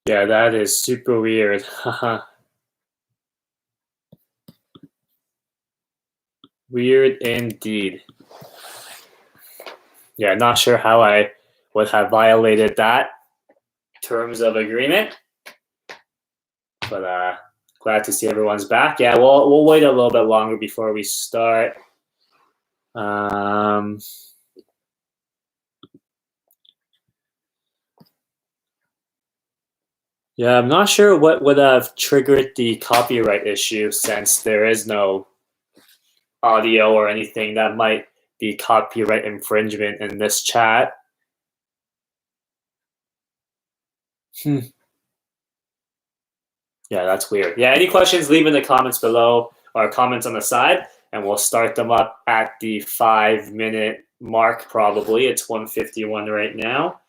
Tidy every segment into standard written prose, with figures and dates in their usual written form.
Yeah, that is super weird. Weird indeed. Yeah, not sure how I would have violated that terms of agreement, but glad to see everyone's back. Yeah, we'll wait a little bit longer before we start. Yeah, I'm not sure what would have triggered the copyright issue since there is no audio or anything that might be copyright infringement in this chat. Yeah, that's weird. Yeah, any questions, leave in the comments below or comments on the side, and we'll start them up at the 5-minute mark probably. It's 1:51 right now.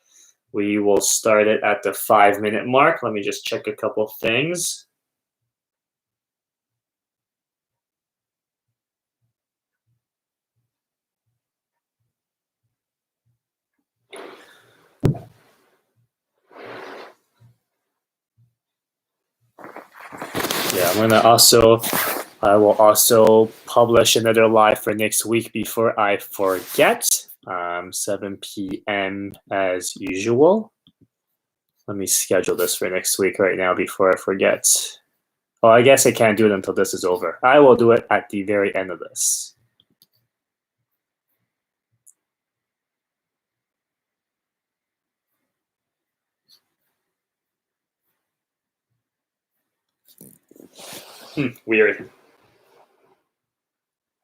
We will start it at the 5-minute mark. Let me just check a couple things. Yeah, I will also publish another live for next week before I forget. 7 p.m. as usual. Let me schedule this for next week right now before I forget. Oh, I guess I can't do it until this is over. I will do it at the very end of this. Weird.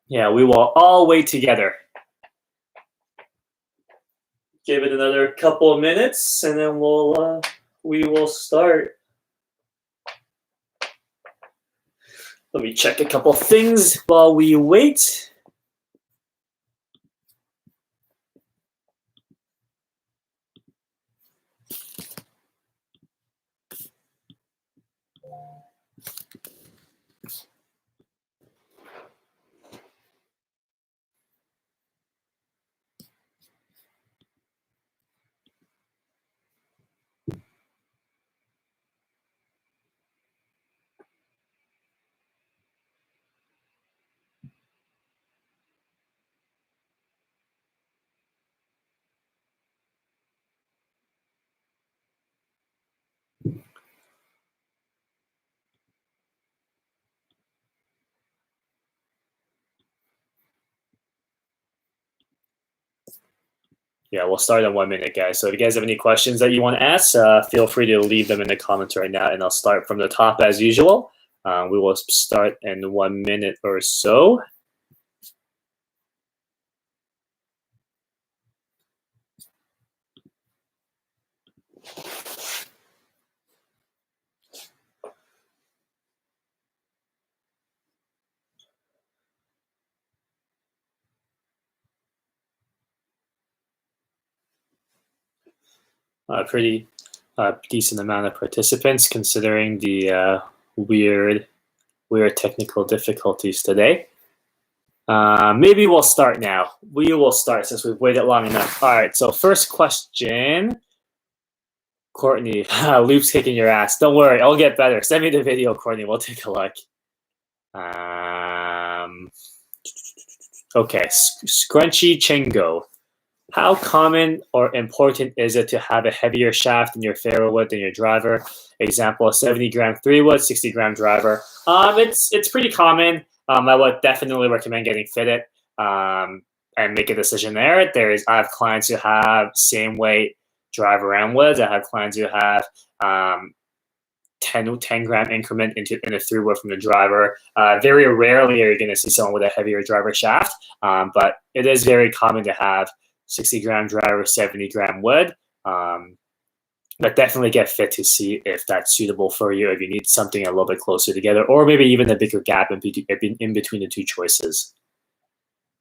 Yeah, we will all wait together. Give it another couple of minutes, and then we will start. Let me check a couple things while we wait. Yeah, we'll start in 1 minute, guys. So if you guys have any questions that you want to ask, feel free to leave them in the comments right now, and I'll start from the top as usual. We will start in 1 minute or so. Pretty decent amount of participants considering the weird technical difficulties today. Maybe we'll start now. We will start since we've waited long enough. All right, so first question. Courtney, Loop's kicking your ass. Don't worry, I'll get better. Send me the video, Courtney. We'll take a look. Okay, Scrunchy Chingo. How common or important is it to have a heavier shaft in your fairway wood than your driver? Example, a 70-gram 3-wood, 60-gram driver. It's pretty common. I would definitely recommend getting fitted and make a decision there. I have clients who have same weight driver and woods. I have clients who have 10-gram increment in a 3-wood from the driver. Very rarely are you going to see someone with a heavier driver shaft, but it is very common to have 60-gram driver, 70-gram wood. But definitely get fit to see if that's suitable for you, if you need something a little bit closer together, or maybe even a bigger gap in between the two choices.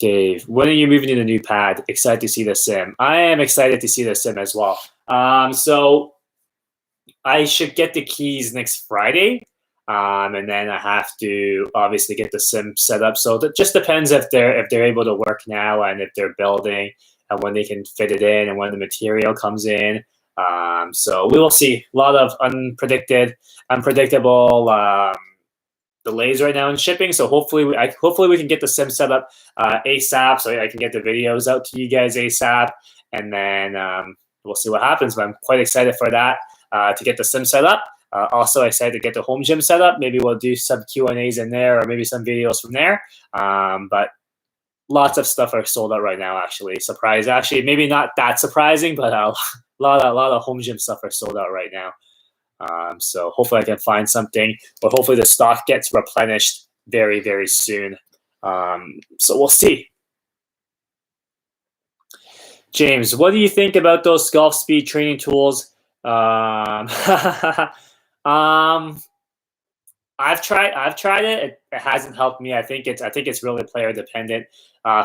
Dave, when are you moving to the new pad? Excited to see the sim. I am excited to see the sim as well. So I should get the keys next Friday. And then I have to obviously get the sim set up. So that just depends if they're able to work now and if they're building and when they can fit it in and when the material comes in. So we will see. A lot of unpredictable delays right now in shipping. So hopefully we can get the sim set up ASAP, so I can get the videos out to you guys ASAP, and then we'll see what happens. But I'm quite excited for that to get the sim set up. Also excited to get the home gym set up. Maybe we'll do some Q&As in there, or maybe some videos from there. But lots of stuff are sold out right now. Actually, maybe not that surprising, but a lot of home gym stuff are sold out right now. So hopefully I can find something, but hopefully the stock gets replenished very, very soon. So we'll see. James, what do you think about those golf speed training tools? I've tried it. It hasn't helped me. I think it's really player dependent.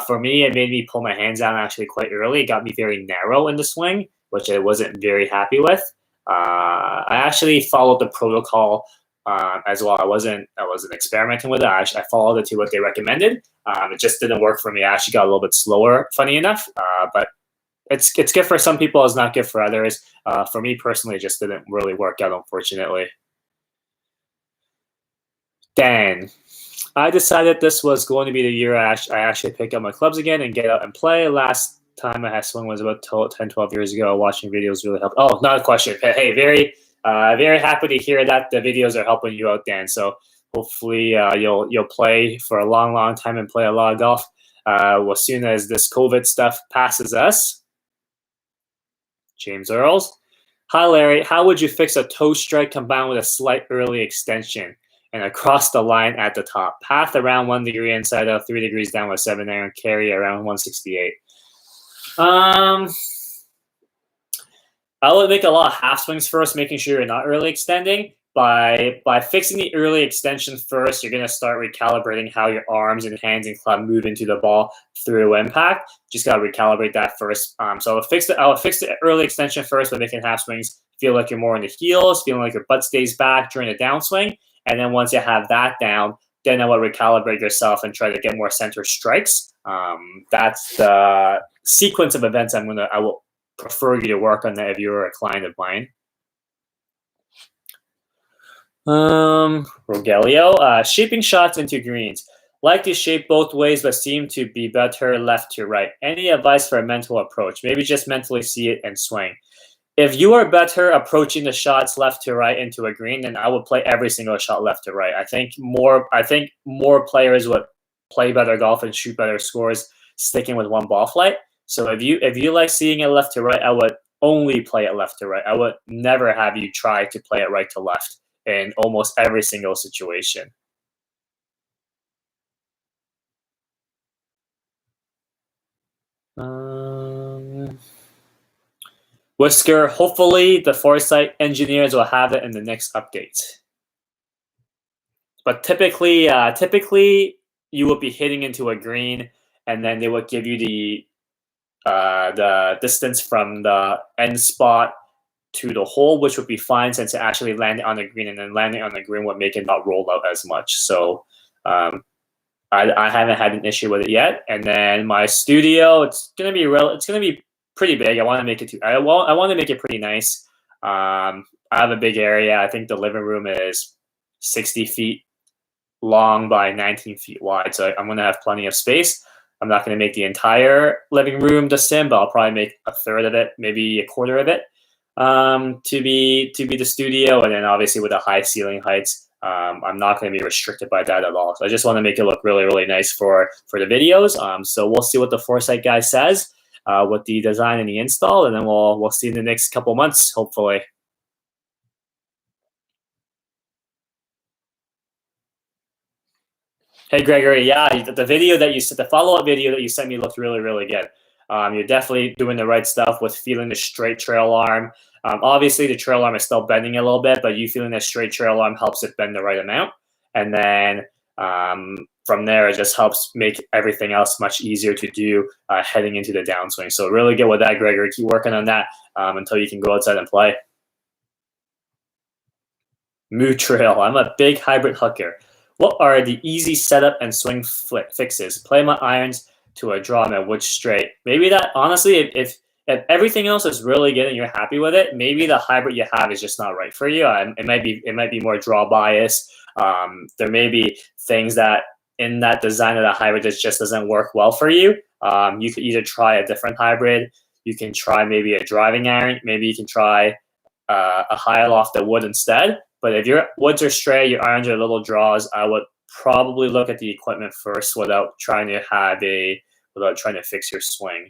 For me, it made me pull my hands down actually quite early. It got me very narrow in the swing, which I wasn't very happy with. I actually followed the protocol as well. I wasn't experimenting with it. I followed it to what they recommended. It just didn't work for me. I actually got a little bit slower, funny enough. But it's good for some people. It's not good for others. For me personally, it just didn't really work out, unfortunately. Dan, I decided this was going to be the year I actually pick up my clubs again and get out and play. Last time I had swung was about 10, 12 years ago. Watching videos really helped. Oh, not a question. Hey, very happy to hear that the videos are helping you out, Dan. So hopefully you'll play for a long, long time and play a lot of golf as soon as this COVID stuff passes us. James Earls. Hi, Larry. How would you fix a toe strike combined with a slight early extension and across the line at the top? Path around 1 degree inside out, 3 degrees down with 7 iron, carry around 168. I would make a lot of half swings first, making sure you're not early extending. By fixing the early extension first, you're going to start recalibrating how your arms and hands and club move into the ball through impact. Just got to recalibrate that first. So I'll fix the early extension first by making half swings feel like you're more in the heels, feeling like your butt stays back during the downswing. And then once you have that down, then I will recalibrate yourself and try to get more center strikes. That's the sequence of events I will prefer you to work on that if you're a client of mine. Rogelio, shaping shots into greens. Like to shape both ways, but seem to be better left to right. Any advice for a mental approach? Maybe just mentally see it and swing. If you are better approaching the shots left to right into a green, then I would play every single shot left to right. I think more players would play better golf and shoot better scores sticking with one ball flight. So if you like seeing it left to right, I would only play it left to right. I would never have you try to play it right to left in almost every single situation. Whisker, hopefully the Foresight engineers will have it in the next update. But typically you would be hitting into a green, and then they would give you the distance from the end spot to the hole, which would be fine since it actually landed on the green, and then landing on the green would make it not roll out as much. So I haven't had an issue with it yet. And then my studio, it's gonna be pretty big. I want to make it I want to make it pretty nice. I have a big area. I think the living room is 60 feet long by 19 feet wide, so I'm gonna have plenty of space. I'm not gonna make the entire living room the sim, but I'll probably make a third of it, maybe a quarter of it, to be the studio. And then obviously with the high ceiling heights, I'm not going to be restricted by that at all. So I just want to make it look really, really nice for the videos. So we'll see what the Foresight guy says with the design and the install, and then we'll see in the next couple months, hopefully. Hey Gregory, yeah, the video that you sent, the follow-up video that you sent me looked really, really good. You're definitely doing the right stuff with feeling the straight trail arm. Obviously, the trail arm is still bending a little bit, but you feeling that straight trail arm helps it bend the right amount. And then from there, it just helps make everything else much easier to do heading into the downswing. So really good with that, Gregory. Keep working on that until you can go outside and play. Moo Trail. I'm a big hybrid hooker. What are the easy setup and swing fixes? Play my irons to a draw and a wood straight. Maybe that, honestly, if If everything else is really good and you're happy with it, maybe the hybrid you have is just not right for you. It might be more draw bias. There may be things that in that design of the hybrid that just doesn't work well for you. You could either try a different hybrid. You can try maybe a driving iron. Maybe you can try a high loft of wood instead. But if your woods are straight, your irons are little draws, I would probably look at the equipment first without trying to fix your swing.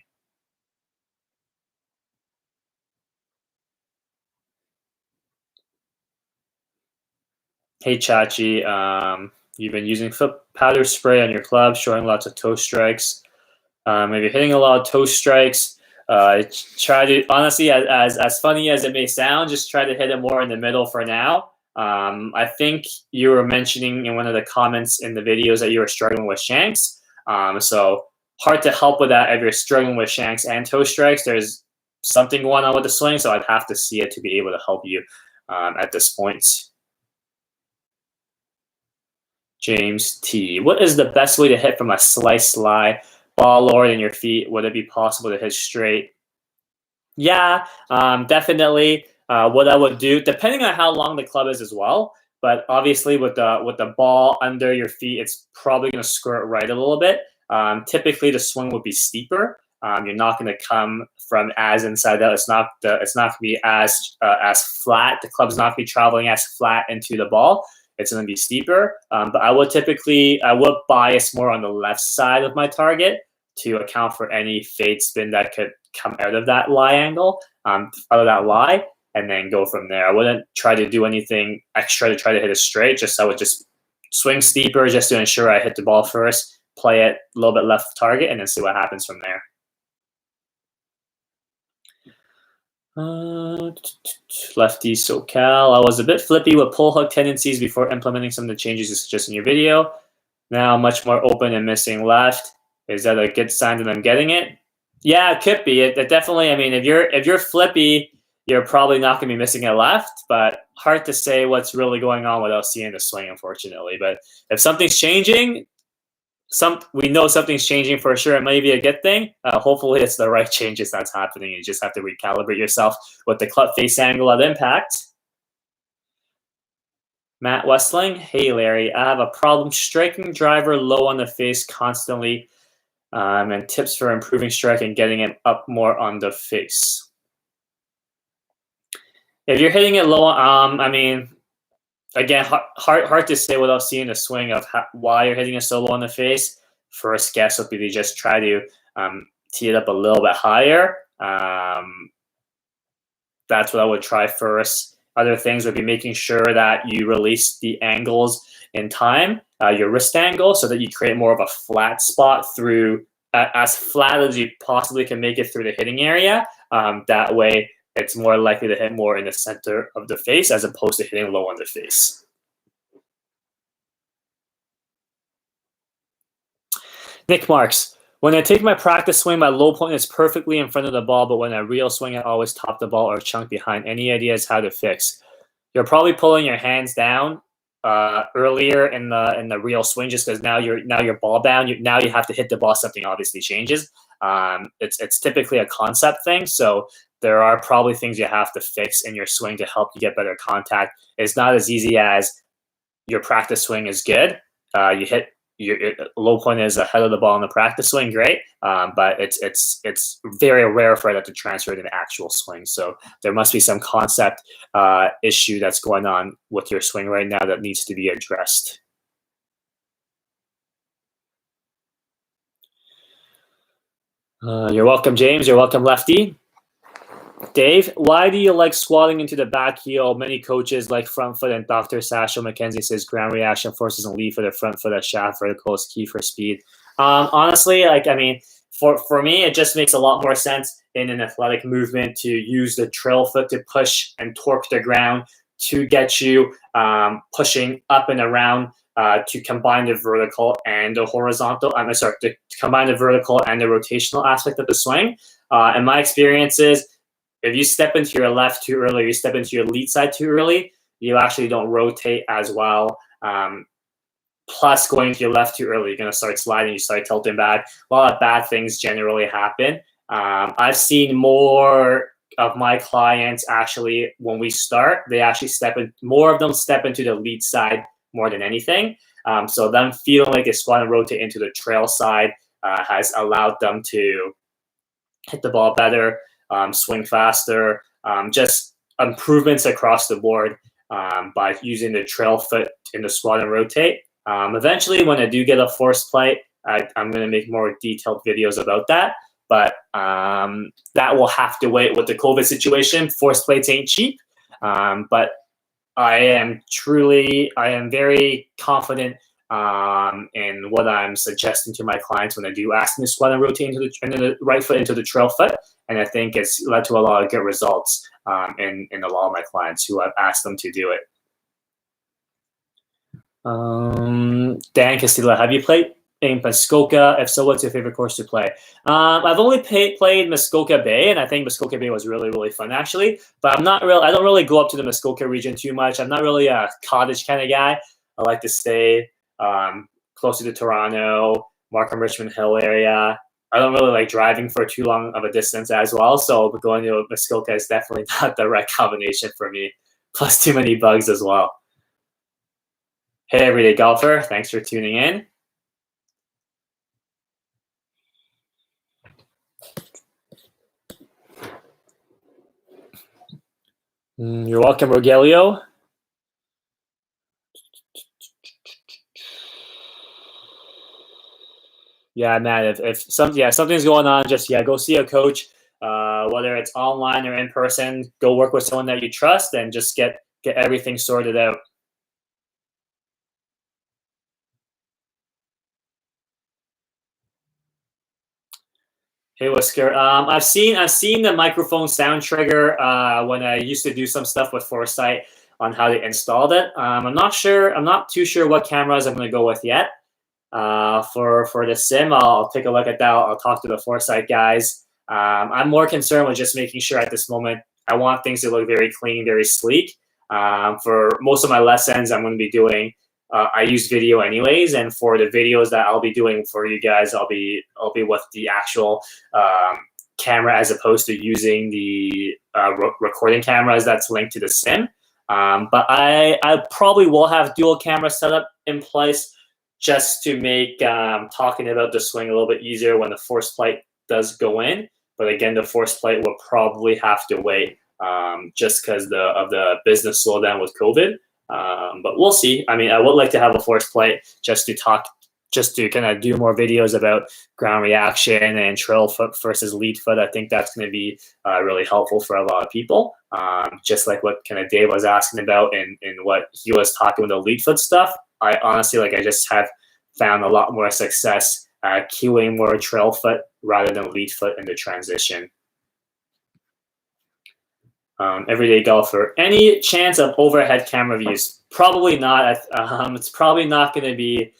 Hey Chachi, you've been using foot powder spray on your club, showing lots of toe strikes. If you're hitting a lot of toe strikes, try to honestly, as funny as it may sound, just try to hit it more in the middle for now. I think you were mentioning in one of the comments in the videos that you were struggling with shanks. So hard to help with that if you're struggling with shanks and toe strikes. There's something going on with the swing, so I'd have to see it to be able to help you at this point. James T. What is the best way to hit from a slice lie? Ball lower than your feet. Would it be possible to hit straight? Yeah, definitely. What I would do, depending on how long the club is as well, but obviously with the ball under your feet, it's probably going to skirt right a little bit. Typically, the swing would be steeper. You're not going to come from as inside out. It's not going to be as flat. The club's not going to be traveling as flat into the ball. It's going to be steeper. But I would bias more on the left side of my target to account for any fade spin that could come out of that lie angle, out of that lie, and then go from there. I wouldn't try to do anything extra to try to hit it straight. I would just swing steeper just to ensure I hit the ball first, play it a little bit left target, and then see what happens from there. Lefty SoCal. I was a bit flippy with pull hook tendencies before implementing some of the changes you suggest in your video. Now much more open and missing left. Is that a good sign that I'm getting it? Yeah, it could be. It definitely. I mean, if you're flippy, you're probably not going to be missing a left. But hard to say what's really going on without seeing the swing, unfortunately. But if something's changing, we know something's changing for sure. It may be a good thing. Hopefully, it's the right changes that's happening. You just have to recalibrate yourself with the club face angle of impact. Matt Westling. Hey, Larry. I have a problem striking driver low on the face constantly. And tips for improving strike and getting it up more on the face. If you're hitting it low, I mean, again, hard to say without seeing the swing of why you're hitting it so low on the face. First guess would be to just try to tee it up a little bit higher. That's what I would try first. Other things would be making sure that you release the angles in time, your wrist angle, so that you create more of a flat spot through as flat as you possibly can make it through the hitting area. That way, it's more likely to hit more in the center of the face as opposed to hitting low on the face. Nick Marks. When I take my practice swing, my low point is perfectly in front of the ball, but when I real swing, I always top the ball or chunk behind. Any ideas how to fix? You're probably pulling your hands down earlier in the real swing, just because now you're ball bound. Now you have to hit the ball. Something obviously changes. It's typically a concept thing, so there are probably things you have to fix in your swing to help you get better contact. It's not as easy as your practice swing is good. You hit your low point is ahead of the ball in the practice swing, great. But it's very rare for that to transfer to the actual swing. So there must be some concept issue that's going on with your swing right now that needs to be addressed. You're welcome, James. You're welcome, Lefty. Dave, why do you like squatting into the back heel? Many coaches like front foot, and Dr. Satchel McKenzie says ground reaction forces and lead for the front foot as shaft vertical is key for speed. Honestly, for me, it just makes a lot more sense in an athletic movement to use the trail foot to push and torque the ground to get you pushing up and around to combine the vertical and the horizontal. To combine the vertical and the rotational aspect of the swing. In my experiences, if you step into your left too early, you step into your lead side too early, you actually don't rotate as well. Plus, going to your left too early, you're going to start sliding, you start tilting back. A lot of bad things generally happen I've seen more of my clients actually, when we start, they actually more of them step into the lead side more than anything. So them feeling like they squat and rotate into the trail side has allowed them to hit the ball better, swing faster, just improvements across the board by using the trail foot in the squat and rotate. Eventually, when I do get a force plate, I'm going to make more detailed videos about that. But that will have to wait with the COVID situation. Force plates ain't cheap. But I am very confident in what I'm suggesting to my clients when I do ask them to squat and rotate into the right foot into the trail foot. And I think it's led to a lot of good results in a lot of my clients who I've asked them to do it. Dan Castillo, have you played in Muskoka? If so, what's your favorite course to play? I've only played Muskoka Bay, and I think Muskoka Bay was really, really fun actually. But I don't really go up to the Muskoka region too much. I'm not really a cottage kind of guy. I like to stay closer to Toronto, Markham, Richmond Hill area. I don't really like driving for too long of a distance as well. So going to Muskoka is definitely not the right combination for me. Plus too many bugs as well. Hey, everyday golfer. Thanks for tuning in. You're welcome, Rogelio. Yeah, man. If something's going on, just go see a coach. Whether it's online or in person, go work with someone that you trust, and just get everything sorted out. Hey, Whisker. I've seen the microphone sound trigger when I used to do some stuff with Foresight on how they installed it. I'm not too sure what cameras I'm going to go with yet. For the sim, I'll take a look at that. I'll talk to the Foresight guys. I'm more concerned with just making sure at this moment I want things to look very clean, very sleek. For most of my lessons, I'm going to be doing. I use video anyways, and for the videos that I'll be doing for you guys, I'll be with the actual camera as opposed to using the recording cameras that's linked to the sim. But I probably will have dual camera setup in place just to make talking about the swing a little bit easier when the force plate does go in. But again, the force plate will probably have to wait just because of the business slowdown with COVID. But we'll see. I mean, I would like to have a force plate just to kind of do more videos about ground reaction and trail foot versus lead foot. I think that's going to be really helpful for a lot of people. Just like what kind of Dave was asking about and what he was talking with the lead foot stuff. I honestly, I just have found a lot more success cueing more trail foot rather than lead foot in the transition. Everyday golfer. Any chance of overhead camera views? Probably not. It's probably not going to be.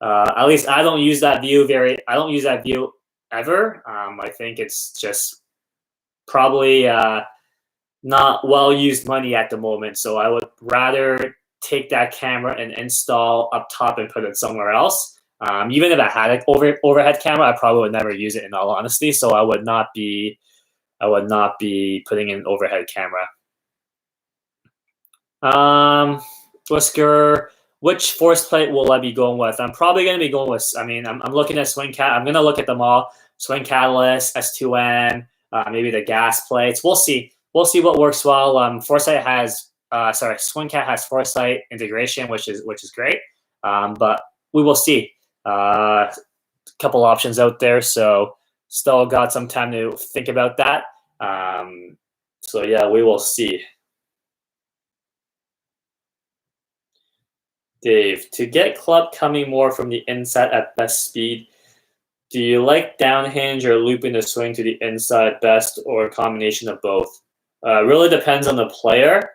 At least I don't use that view I don't use that view ever. I think it's just probably not well used money at the moment. So I would rather take that camera and install up top and put it somewhere else. Even if I had an overhead camera, I probably would never use it in all honesty. So I would not be putting in an overhead camera. Whisker, which force plate will I be going with? I'm probably going to be going with, I'm looking at I'm going to look at them all. Swing Catalyst, S2M, maybe the gas plates. We'll see. We'll see what works well. Foresight has, Swing Cat has Foresight integration, which is great. But we will see. A couple options out there. So still got some time to think about that. So yeah, we will see. Dave, to get club coming more from the inside at best speed, do you like downhinge or looping the swing to the inside best, or a combination of both? Really depends on the player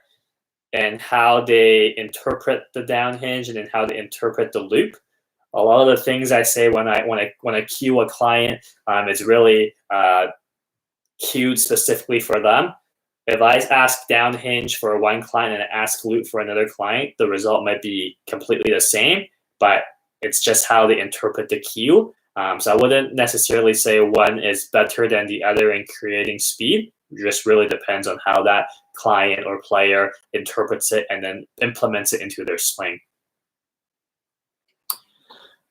and how they interpret the downhinge and then how they interpret the loop. A lot of the things I say when I cue a client is really cued specifically for them. If I ask downhinge for one client and I ask loop for another client, the result might be completely the same, but it's just how they interpret the cue. So I wouldn't necessarily say one is better than the other in creating speed. It just really depends on how that client or player interprets it and then implements it into their swing.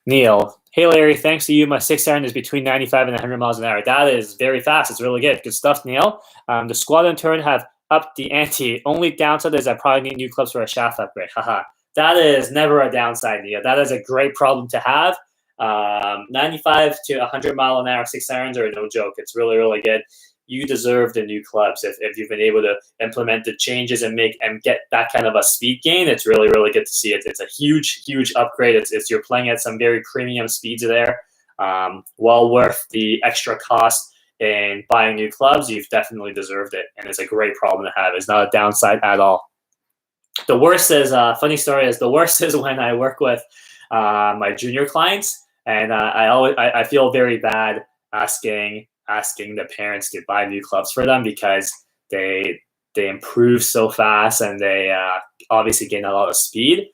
Neil, hey Larry, thanks to you, my 6-iron is between 95 and 100 miles an hour. That is very fast. It's really good. Good stuff, Neil. The squad in turn have upped the ante. Only downside is I probably need new clubs for a shaft upgrade. Haha. That is never a downside, Neil. That is a great problem to have. 95 to 100 mile an hour 6-irons are no joke. It's really, really good. You deserve the new clubs if you've been able to implement the changes and get that kind of a speed gain. It's really, really good to see it. It's a huge upgrade. It's you're playing at some very premium speeds there. Well worth the extra cost in buying new clubs. You've definitely deserved it, and it's a great problem to have. It's not a downside at all. The worst is funny story is the worst is when I work with my junior clients, and I feel very bad asking the parents to buy new clubs for them because they improve so fast and they obviously gain a lot of speed.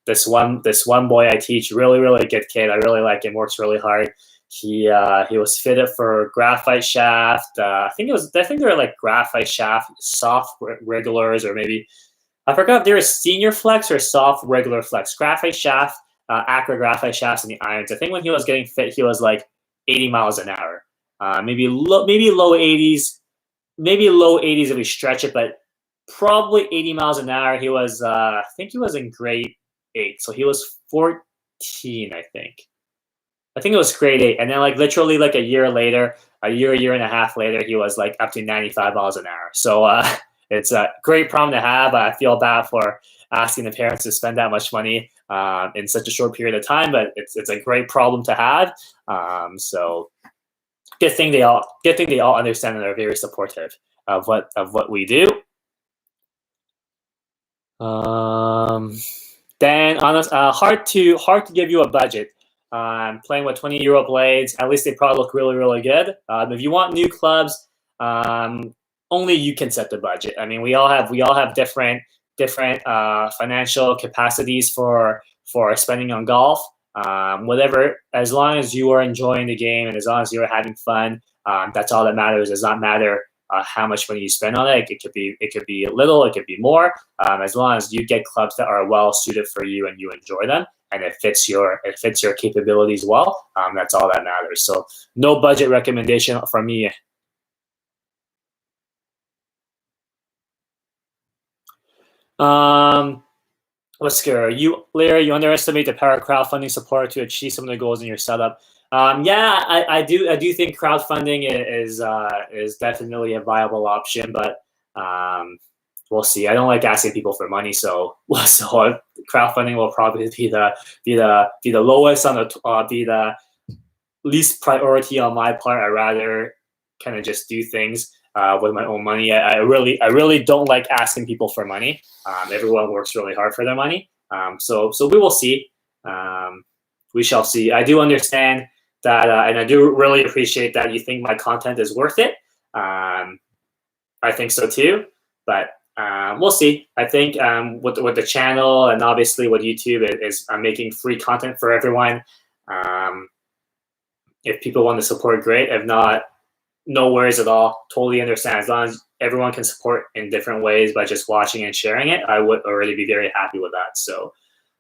This one boy I teach, really good kid. I really like him. Works really hard. He was fitted for graphite shaft. I think they were like graphite shaft, soft regulars, or maybe I forgot if they were senior flex or soft regular flex. Graphite shaft, Acra graphite shafts, and the irons. I think when he was getting fit, he was like 80 miles an hour. Maybe low 80s, if we stretch it, but probably 80 miles an hour. He was, I think he was in grade 8, so he was 14, I think. I think it was grade 8, and then like literally like a year and a half later, he was like up to 95 miles an hour. So it's a great problem to have. I feel bad for asking the parents to spend that much money in such a short period of time, but it's a great problem to have. So. Good thing they all understand and are very supportive of what we do. Then hard to give you a budget. Playing with 20-euro blades, at least they probably look really good. If you want new clubs, only you can set the budget. I mean, we all have different financial capacities for spending on golf. Whatever, as long as you are enjoying the game and as long as you're having fun, that's all that matters. It does not matter how much money you spend on it. It could be little, it could be more. As long as you get clubs that are well suited for you and you enjoy them and it fits your capabilities well, that's all that matters. So no budget recommendation from me. What's scary? Larry, you underestimate the power of crowdfunding support to achieve some of the goals in your setup. Yeah, I do think crowdfunding is definitely a viable option, but we'll see. I don't like asking people for money, so crowdfunding will probably be the lowest on the least priority on my part. I rather kind of just do things with my own money. I really don't like asking people for money. Everyone works really hard for their money. So we will see. We shall see. I do understand that, and I do really appreciate that you think my content is worth it. I think so too, but we'll see. I think with the channel and obviously with YouTube I'm making free content for everyone. If people want to support, great. If not, no worries at all. Totally understand. As long as everyone can support in different ways by just watching and sharing it, I would already be very happy with that. So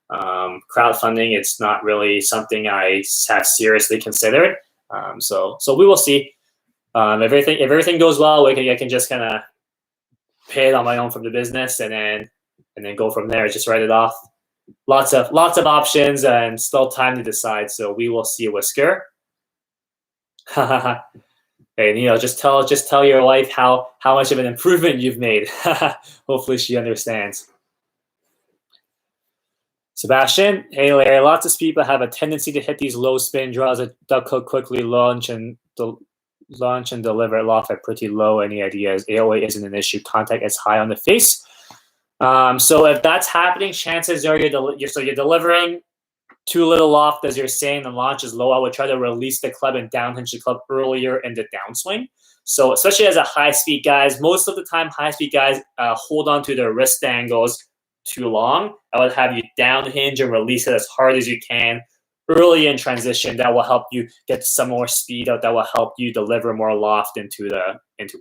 crowdfunding, it's not really something I have seriously considered. So we will see. If everything goes well, I can just kind of pay it on my own from the business and then go from there. Just write it off. Lots of options and still time to decide. So we will see, Whisker. Hey, Neil, just tell your wife how much of an improvement you've made. Hopefully she understands. Sebastian, hey Larry, lots of people have a tendency to hit these low spin draws that duck hook quickly, launch and deliver it off at pretty low. Any ideas? AOA isn't an issue. Contact is high on the face. So if that's happening, chances are you're delivering too little loft, as you're saying, the launch is low. I would try to release the club and downhinge the club earlier in the downswing. So especially as a high-speed guys, most of the time high-speed guys hold on to their wrist angles too long. I would have you downhinge and release it as hard as you can early in transition that will help you get some more speed out, that will help you deliver more loft into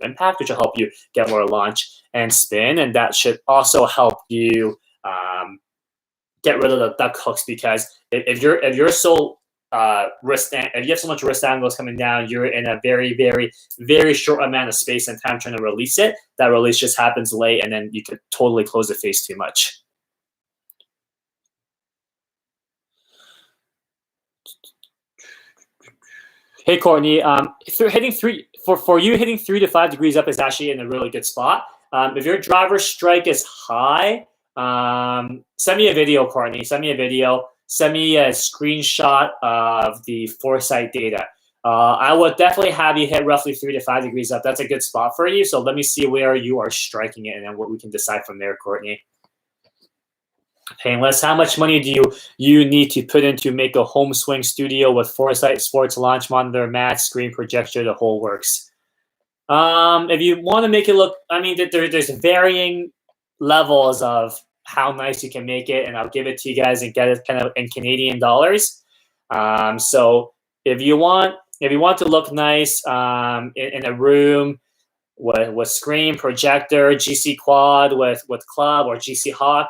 impact, which will help you get more launch and spin, and that should also help you get rid of the duck hooks, because if you're so if you have so much wrist angles coming down, you're in a very, very, very short amount of space and time trying to release it. That release just happens late, and then you could totally close the face too much. Hey Courtney, if you're hitting for you, hitting 3 to 5 degrees up is actually in a really good spot. If your driver strike is high, send me a video, Courtney. Send me a video. Send me a screenshot of the foresight data. I would definitely have you hit roughly 3 to 5 degrees up. That's a good spot for you. So let me see where you are striking it, and then what we can decide from there, Courtney. Painless. How much money do you need to put in to make a home swing studio with Foresight Sports launch monitor, mat, screen projector, the whole works? If you want to make it look, I mean, there's varying levels of how nice you can make it, and I'll give it to you guys and get it kind of in Canadian dollars. So if you want to look nice in a room with screen, projector, GC quad with club or GC hawk,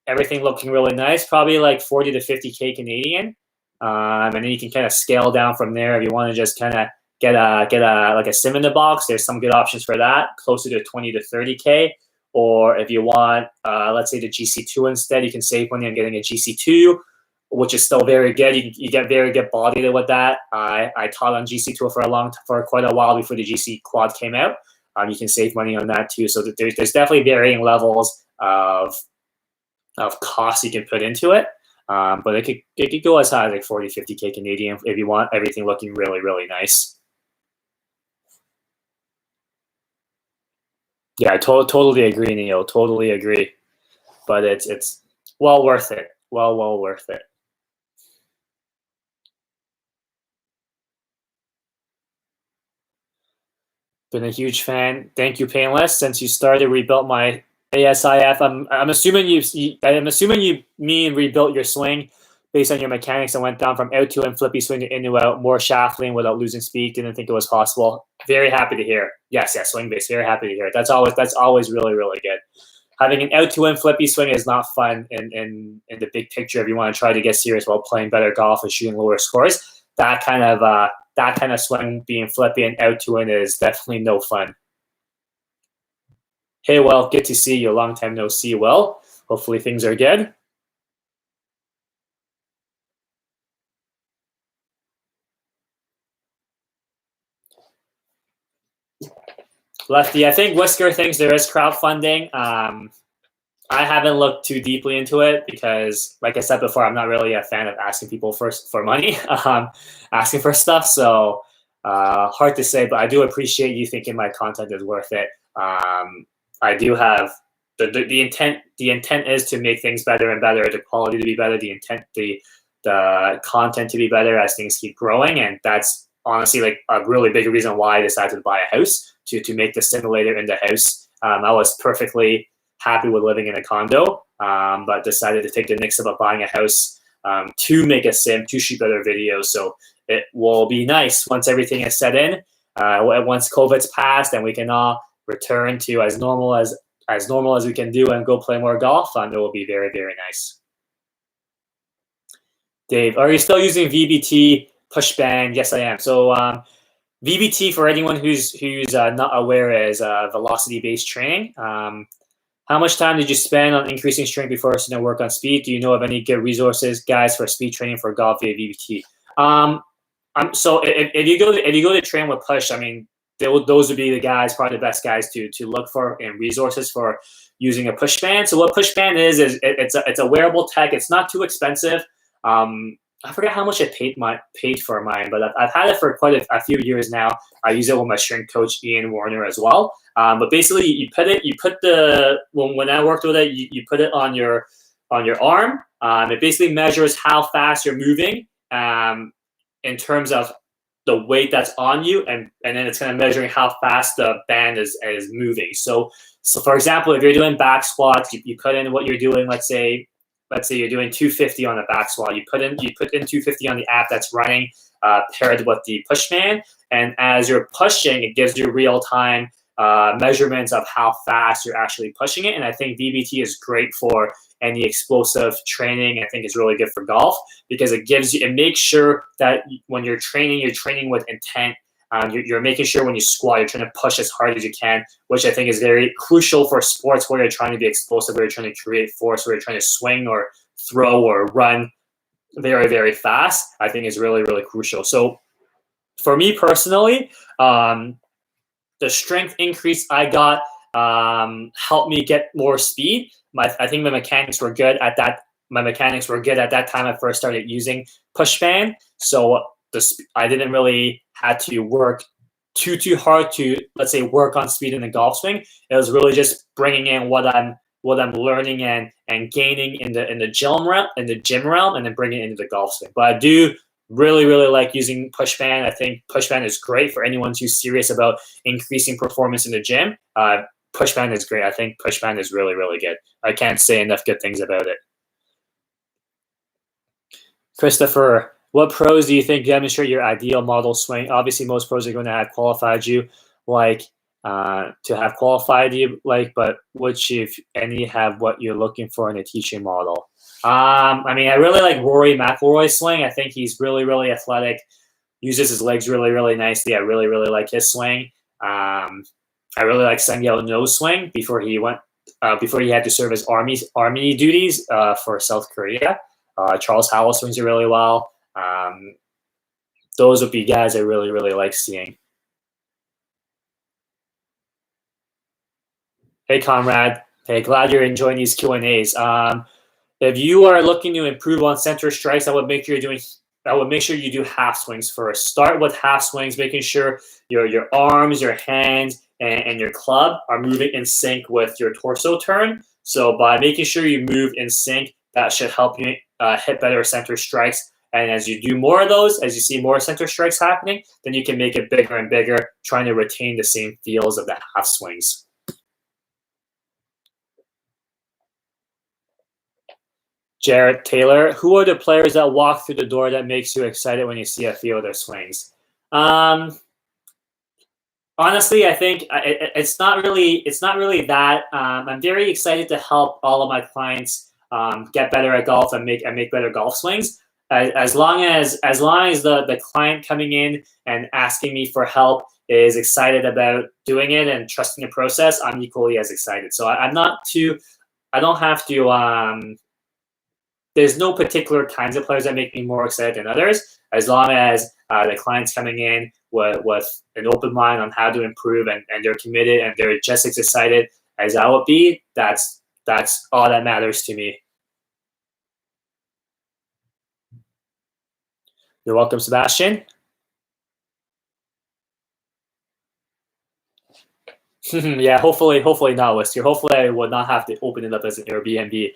everything looking really nice, probably like 40 to 50K Canadian. And then you can kind of scale down from there. If you want to just kind of get a like a sim in the box, there's some good options for that, closer to 20 to 30K. Or if you want, let's say the GC2 instead, you can save money on getting a GC2, which is still very good. You get very good body with that. I taught on GC2 for quite a while before the GC quad came out. You can save money on that too. So there's definitely varying levels of cost you can put into it. But it could go as high as like 40, 50K Canadian if you want everything looking really, really nice. Yeah, I totally agree, Neil. Totally agree. But it's well worth it. Well worth it. Been a huge fan. Thank you, Painless. Since you started, rebuilt my ASIF. I'm assuming you mean rebuilt your swing based on your mechanics and went down from out to in flippy swing to in to out, more shaft lean without losing speed. Didn't think it was possible. Very happy to hear. Yes, swing base. Very happy to hear. That's always really, really good. Having an out to in flippy swing is not fun in the big picture. If you want to try to get serious while playing better golf and shooting lower scores, that kind of swing being flippy and out to in is definitely no fun. Hey, well, good to see you. Long time no see. Well, hopefully things are good. Lefty, I think Whisker thinks there is crowdfunding. I haven't looked too deeply into it because, like I said before, I'm not really a fan of asking people for money, asking for stuff. So hard to say, but I do appreciate you thinking my content is worth it. I do have the intent. The intent is to make things better and better, the quality to be better, the content to be better as things keep growing, and that's honestly like a really big reason why I decided to buy a house to make the simulator in the house. I was perfectly happy with living in a condo, but decided to take the next step of buying a house to make a sim, to shoot better videos. So it will be nice once everything is set in. Once COVID's passed and we can all return to as normal as we can do and go play more golf, it will be very, very nice. Dave, are you still using VBT push band? Yes, I am. So VBT, for anyone who's not aware, is velocity-based training. How much time did you spend on increasing strength before starting to work on speed? Do you know of any good resources, guys, for speed training for golf via VBT? So if you go to train with push, I mean, those would be the guys, probably the best guys to look for and resources for using a push band. So what push band is it's a wearable tech. It's not too expensive. I forget how much I paid for mine, but I've had it for quite a few years now. I use it with my strength coach Ian Warner as well. But basically, when I worked with it, you put it on your arm. It basically measures how fast you're moving in terms of the weight that's on you, and then it's kind of measuring how fast the band is moving. So for example, if you're doing back squats, you put in what you're doing, let's say let's say you're doing 250 on the back squat. You put in 250 on the app that's running, paired with the pushman, and as you're pushing, it gives you real time measurements of how fast you're actually pushing it. And I think VBT is great for any explosive training. I think it's really good for golf because it makes sure that when you're training with intent. You're making sure when you squat, you're trying to push as hard as you can, which I think is very crucial for sports where you're trying to be explosive, where you're trying to create force, where you're trying to swing or throw or run very, very fast. I think is really, really crucial. So for me personally, the strength increase I got helped me get more speed. I think my mechanics were good at that. My mechanics were good at that time I first started using pushband. So I didn't really had to work too hard to, let's say, work on speed in the golf swing. It was really just bringing in what I'm learning and gaining in the gym realm, and then bringing it into the golf swing. But I do really, really like using pushband. I think pushband is great for anyone who's serious about increasing performance in the gym. Pushband is great. I think pushband is really, really good. I can't say enough good things about it. Christopher, what pros do you think demonstrate your ideal model swing? Obviously, most pros are going to have qualified you, but which, if any, have what you're looking for in a teaching model? I mean, I really like Rory McIlroy's swing. I think he's really, really athletic, uses his legs really, really nicely. I really, really like his swing. I really like Sungyeol No's swing before he had to serve his army duties for South Korea. Charles Howell swings it really well. Those would be guys I really, really like seeing. Hey, Conrad. Hey, glad you're enjoying these Q&As. If you are looking to improve on center strikes, I would make sure you do half swings first. Start with half swings, making sure your arms, your hands, and your club are moving in sync with your torso turn. So by making sure you move in sync, that should help you hit better center strikes. And as you do more of those, as you see more center strikes happening, then you can make it bigger and bigger, trying to retain the same feels of the half swings. Jarrett Taylor, who are the players that walk through the door that makes you excited when you see a few of their swings? Honestly, I think it's not really that. I'm very excited to help all of my clients get better at golf and make better golf swings. As long as the client coming in and asking me for help is excited about doing it and trusting the process, I'm equally as excited. So I don't have to. There's no particular kinds of players that make me more excited than others. As long as the client's coming in with an open mind on how to improve and they're committed and they're just as excited as I would be, that's all that matters to me. You're welcome, Sebastian. Yeah, hopefully not, Wister. Hopefully I would not have to open it up as an Airbnb.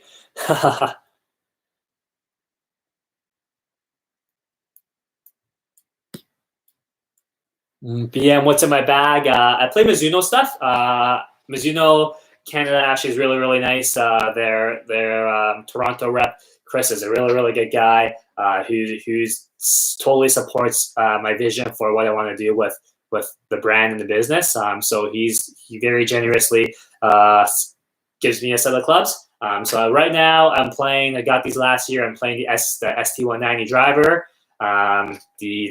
BM, what's in my bag? I play Mizuno stuff. Mizuno Canada actually is really, really nice. Their Toronto rep, Chris, is a really, really good guy who's totally supports my vision for what I want to do with the brand and the business. So he very generously gives me a set of clubs. So right now I'm playing. I got these last year. I'm playing the ST190 driver. The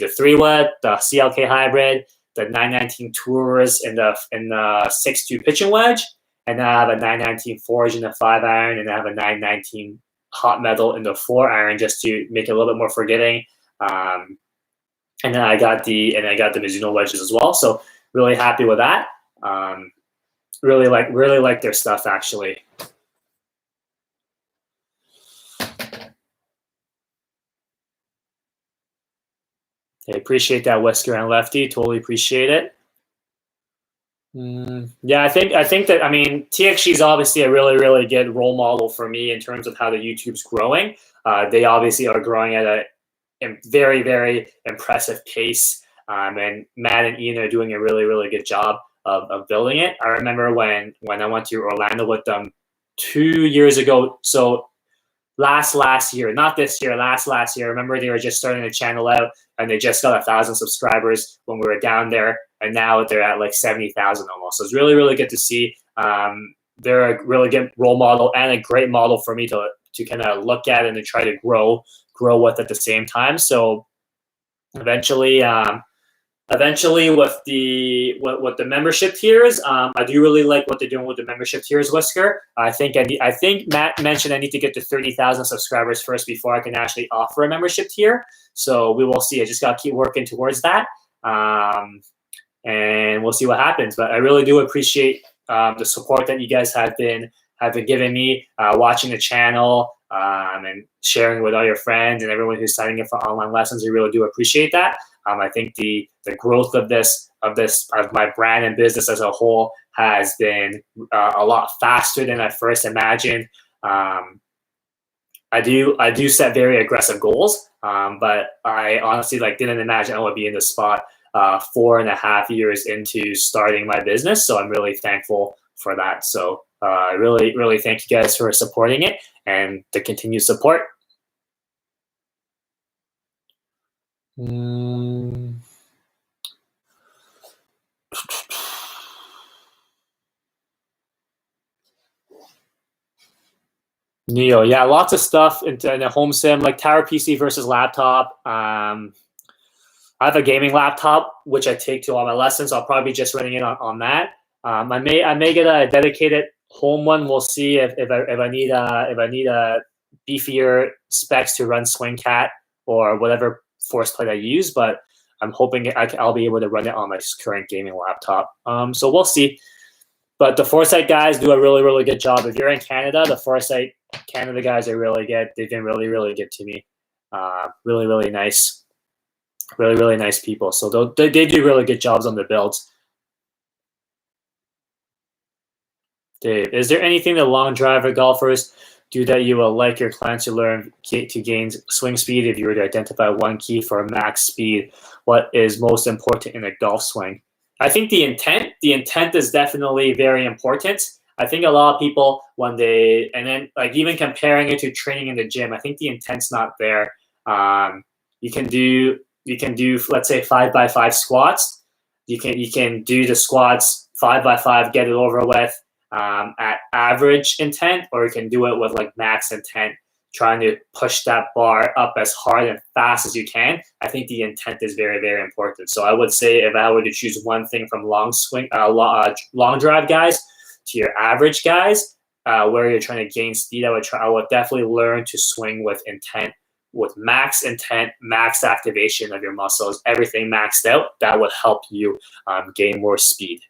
3-wood, the CLK hybrid, the 919 Tours, and the 6.2 pitching wedge, and then I have a 919 Forge in the 5-iron, and I have a 919 Hot Metal in the 4-iron just to make it a little bit more forgiving. And then I got the Mizuno wedges as well. So really happy with that. Really like their stuff actually. I appreciate that, Wesker and Lefty. Totally appreciate it. Yeah, I think that, I mean, TXG is obviously a really, really good role model for me in terms of how the YouTube's growing. They obviously are growing at a very, very impressive pace. And Matt and Ian are doing a really, really good job of building it. I remember when I went to Orlando with them 2 years ago. So last year, not this year, last year. Remember, they were just starting the channel out, and they just got 1,000 subscribers when we were down there, and now they're at like 70,000 almost. So it's really, really good to see. They're a really good role model and a great model for me to kind of look at and to try to grow with at the same time. So eventually, with the membership tiers, I do really like what they're doing with the membership tiers, Whisker. I think Matt mentioned I need to get to 30,000 subscribers first before I can actually offer a membership tier. So we will see. I just got to keep working towards that, and we'll see what happens. But I really do appreciate the support that you guys have been giving me, watching the channel, and sharing with all your friends and everyone who's signing up for online lessons. We really do appreciate that. I think the growth of my brand and business as a whole has been a lot faster than I first imagined. I do set very aggressive goals, but I honestly didn't imagine I would be in this spot 4.5 years into starting my business. So I'm really thankful for that. So I really, really thank you guys for supporting it and the continued support. Neo, yeah, lots of stuff in a home sim, like tower PC versus laptop. I have a gaming laptop which I take to all my lessons. I'll probably be just running it on that. I may get a dedicated home one. We'll see if I need a beefier specs to run Swing Cat or whatever force plate I use. But I'm hoping I'll be able to run it on my current gaming laptop. So we'll see. But the Foresight guys do a really, really good job. If you're in Canada, the Foresight Canada guys are really good. They've been really, really good to me. Really, really nice. Really, really nice people. So they do really good jobs on the builds. Dave, is there anything that long driver golfers do that you will like your clients to learn to gain swing speed? If you were to identify one key for max speed, what is most important in a golf swing? I think the intent is definitely very important. I think a lot of people even comparing it to training in the gym, I think the intent's not there. You can do let's say 5x5 squats. You can do the squats 5x5, get it over with at average intent, or you can do it with max intent, trying to push that bar up as hard and fast as you can. I think the intent is very, very important. So I would say if I were to choose one thing from long drive guys to your average guys, where you're trying to gain speed, I would definitely learn to swing with intent, with max intent, max activation of your muscles, everything maxed out. That would help you gain more speed.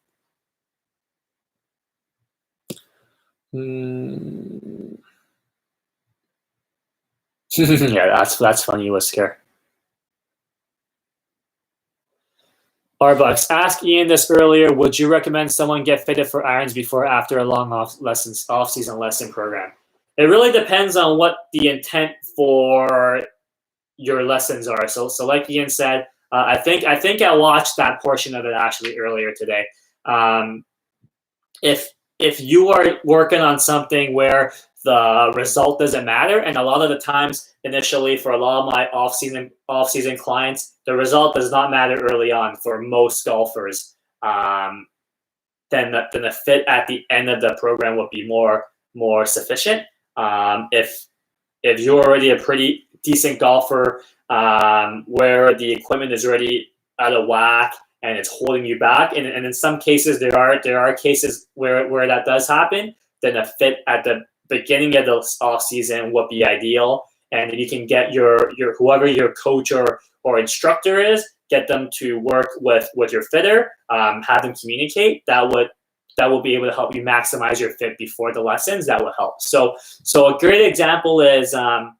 Yeah, that's funny, Whisker. Arbucks, ask Ian this earlier. Would you recommend someone get fitted for irons before or after a long off-season lesson program? It really depends on what the intent for your lessons are. So like Ian said, I think I watched that portion of it actually earlier today. If you are working on something where the result doesn't matter, and a lot of the times initially for a lot of my off-season clients, the result does not matter early on for most golfers, then the fit at the end of the program would be more sufficient. If you're already a pretty decent golfer, where the equipment is already out of whack and it's holding you back, and in some cases there are cases where that does happen, then a fit at the beginning of the off season would be ideal. And if you can get your whoever your coach or instructor is, get them to work with your fitter, have them communicate. That will be able to help you maximize your fit before the lessons. That will help. So a great example is a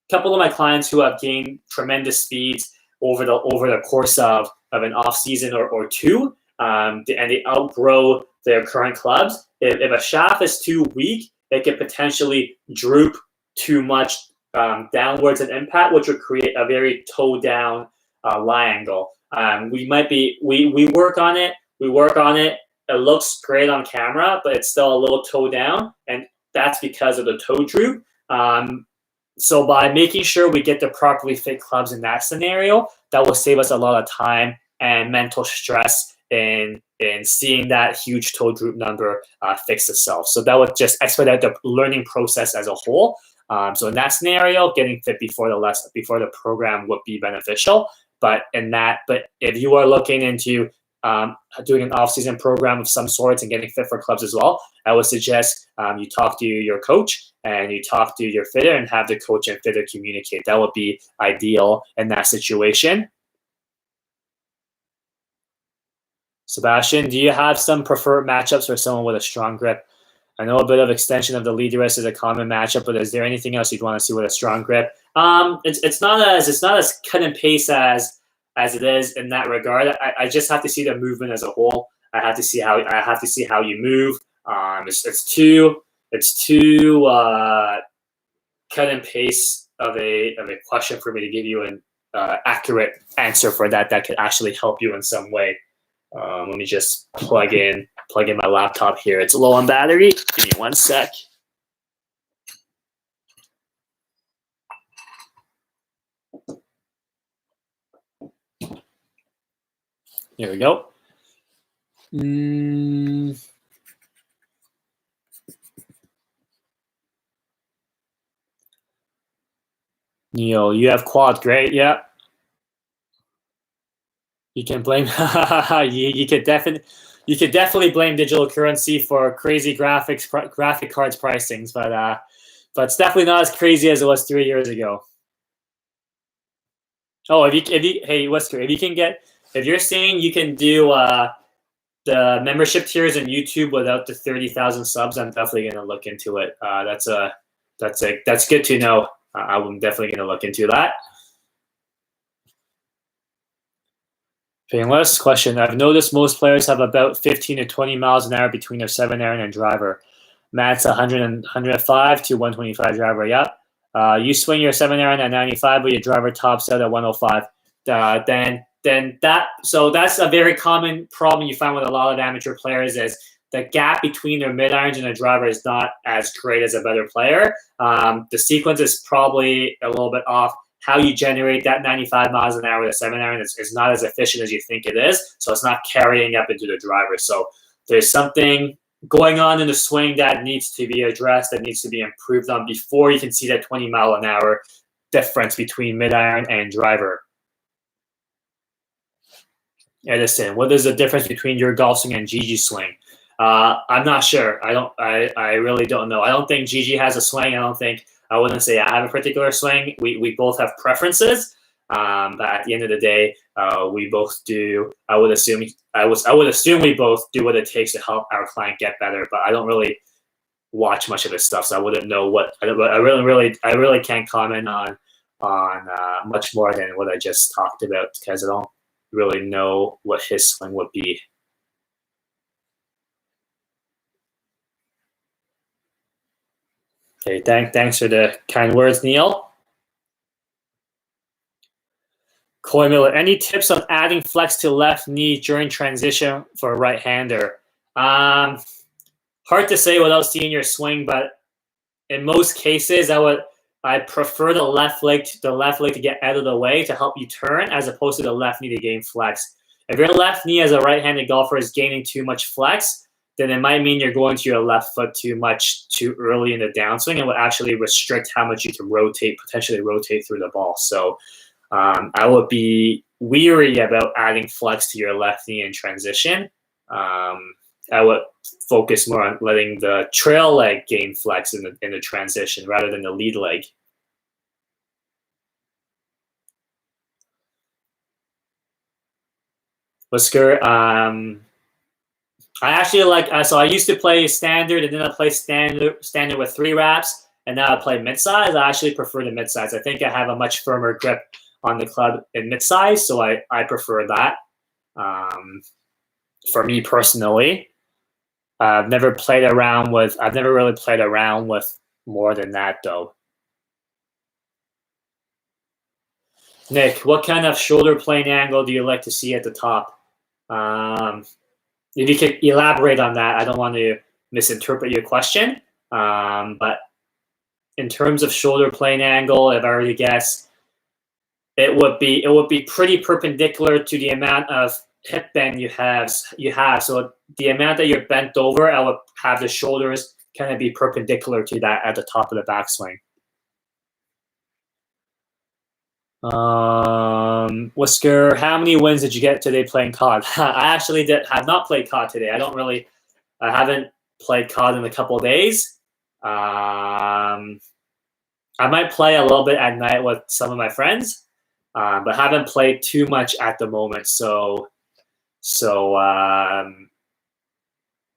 couple of my clients who have gained tremendous speeds over the course of an off season or two, and they outgrow their current clubs. If a shaft is too weak, it could potentially droop too much downwards at impact, which would create a very toe down lie angle. We work on it. It looks great on camera, but it's still a little toe down, and that's because of the toe droop. So by making sure we get the properly fit clubs in that scenario, that will save us a lot of time and mental stress in seeing that huge toe group number fix itself. So that would just expedite the learning process as a whole. So in that scenario, getting fit before the program would be beneficial. But if you are looking into doing an off-season program of some sorts and getting fit for clubs as well, I would suggest you talk to your coach and you talk to your fitter and have the coach and fitter communicate. That would be ideal in that situation. Sebastian, do you have some preferred matchups for someone with a strong grip? I know a bit of extension of the lead race is a common matchup, but is there anything else you'd want to see with a strong grip? It's not as cut and paste as it is in that regard. I just have to see the movement as a whole. I have to see how you move. It's too cut and paste of a question for me to give you an accurate answer for that could actually help you in some way. Let me just plug in my laptop here. It's low on battery. Give me 1 sec. Here we go. Neil, you have quad. Great. Yeah. You can blame you could definitely blame digital currency for crazy graphic cards pricings, but it's definitely not as crazy as it was 3 years ago. Oh, hey Whisker, if you're saying you can do the membership tiers on YouTube without the 30,000 subs, I'm definitely gonna look into it. That's good to know. I'm definitely gonna look into that. Painless question. I've noticed most players have about 15 to 20 miles an hour between their 7-iron and driver. Matt's 105 to 125 driver. Yep. You swing your 7-iron at 95, but your driver tops out at 105. So that's a very common problem you find with a lot of amateur players is the gap between their mid-irons and their driver is not as great as a better player. The sequence is probably a little bit off. How you generate that 95 miles an hour with a 7-iron is not as efficient as you think it is. So it's not carrying up into the driver. So there's something going on in the swing that needs to be addressed, that needs to be improved on before you can see that 20 mile an hour difference between mid-iron and driver. Edison, what is the difference between your golf swing and Gigi swing? I'm not sure. I really don't know. I don't think Gigi has a swing. I wouldn't say I have a particular swing. We both have preferences, but at the end of the day, we both do. I would assume we both do what it takes to help our client get better. But I don't really watch much of his stuff, so I wouldn't know what. I really can't comment on much more than what I just talked about because I don't really know what his swing would be. Okay, thanks for the kind words, Neil. Coy Miller, any tips on adding flex to left knee during transition for a right-hander? Hard to say without seeing your swing, but in most cases, I prefer the left leg to get out of the way to help you turn, as opposed to the left knee to gain flex. If your left knee as a right-handed golfer is gaining too much flex, then it might mean you're going to your left foot too early in the downswing and will actually restrict how much you can potentially rotate through the ball. So I would be weary about adding flex to your left knee in transition. I would focus more on letting the trail leg gain flex in the transition rather than the lead leg. Whisker, I actually so I used to play standard and then I play standard with 3 wraps and now I play mid-size. I actually prefer the mid-size. I think I have a much firmer grip on the club in mid-size, so I prefer that. For me personally, I've never really played around with more than that though. Nick, what kind of shoulder plane angle do you like to see at the top? If you could elaborate on that, I don't want to misinterpret your question. But in terms of shoulder plane angle, if I were to guess, it would be pretty perpendicular to the amount of hip bend you have. So the amount that you're bent over, I would have the shoulders kind of be perpendicular to that at the top of the backswing. Whisker, how many wins did you get today playing COD? I actually have not played COD today. I haven't played COD in a couple of days. I might play a little bit at night with some of my friends, but haven't played too much at the moment. So